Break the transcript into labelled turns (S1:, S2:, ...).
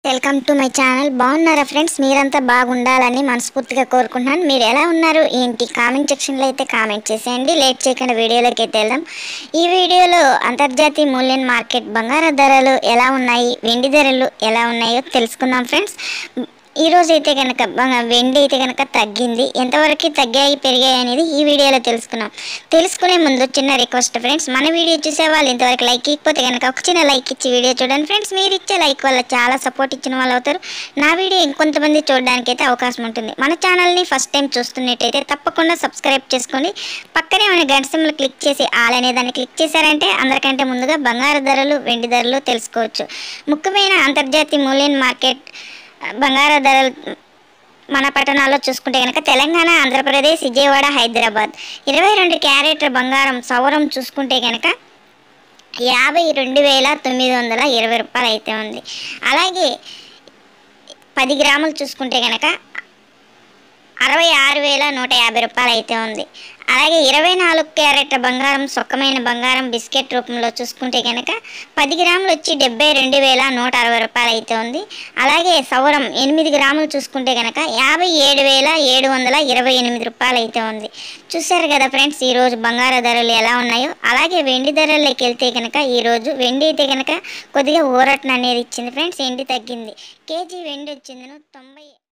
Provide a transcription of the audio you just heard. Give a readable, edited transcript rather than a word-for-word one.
S1: Welcome to my channel. బాగున్నారా friends? మీరంతా బాగుండాలని మనస్ఫూర్తిగా కోరుకుంటున్నాను. మీరు ఎలా ఉన్నారు ఏంటి కామెంట్ సెక్షన్లో అయితే కామెంట్ చేసేయండి. లేట్ చేయకుండా వీడియోలోకి అయితే వెళ్దాం. ఈ వీడియోలో అంతర్జాతీయ మూల్యం మార్కెట్ బంగారు ధరలు ఎలా ఉన్నాయి, వెండి ధరలు ఎలా ఉన్నాయో తెలుసుకుందాం ఫ్రెండ్స్. ఈ రోజు అయితే కనుక వెండి అయితే కనుక తగ్గింది. ఎంతవరకు తగ్గాయి పెరిగాయి అనేది ఈ వీడియోలో తెలుసుకునే ముందు చిన్న రిక్వెస్ట్ ఫ్రెండ్స్, మన వీడియో చూసే వాళ్ళు ఇంతవరకు లైక్ ఇకపోతే కనుక ఒక చిన్న లైక్ ఇచ్చి వీడియో చూడండి ఫ్రెండ్స్. మీరు ఇచ్చే లైక్ వల్ల చాలా సపోర్ట్ ఇచ్చిన వాళ్ళు అవుతారు. నా వీడియో ఇంకొంతమంది చూడడానికి అయితే అవకాశం ఉంటుంది. మన ఛానల్ని ఫస్ట్ టైం చూస్తున్నట్టయితే తప్పకుండా సబ్స్క్రైబ్ చేసుకోండి. పక్కనే ఉన్న గంట సింబల్ క్లిక్ చేసి ఆల్ అనే దాన్ని క్లిక్ చేశారంటే అందరికంటే ముందుగా బంగారు ధరలు, వెండి ధరలు తెలుసుకోవచ్చు. ముఖ్యమైన అంతర్జాతీయ మూల్యం మార్కెట్ బంగారు ధరలు మన పట్టణాల్లో చూసుకుంటే కనుక తెలంగాణ, ఆంధ్రప్రదేశ్, విజయవాడ, హైదరాబాద్ 22 క్యారెట్ల బంగారం సవరం చూసుకుంటే కనుక 52,920 రూపాయలు అయితే ఉంది. అలాగే 10 గ్రాములు చూసుకుంటే కనుక 66,150 రూపాయలు అయితే ఉంది. అలాగే 24 క్యారెట్ల బంగారం సొక్కమైన బంగారం బిస్కెట్ రూపంలో చూసుకుంటే కనుక 10 గ్రాములు వచ్చి 72,160 రూపాయలు అయితే ఉంది. అలాగే సవరం 8 గ్రాములు చూసుకుంటే కనుక 57,728 రూపాయలు అయితే ఉంది. చూశారు కదా ఫ్రెండ్స్ ఈరోజు బంగారు ధరలు ఎలా ఉన్నాయో. అలాగే వెండి ధరల్లోకి వెళ్తే కనుక ఈరోజు వెండి అయితే కనుక కొద్దిగా ఊరటన అనేది ఇచ్చింది ఫ్రెండ్స్. వెండి తగ్గింది. కేజీ వెండి వచ్చింది 90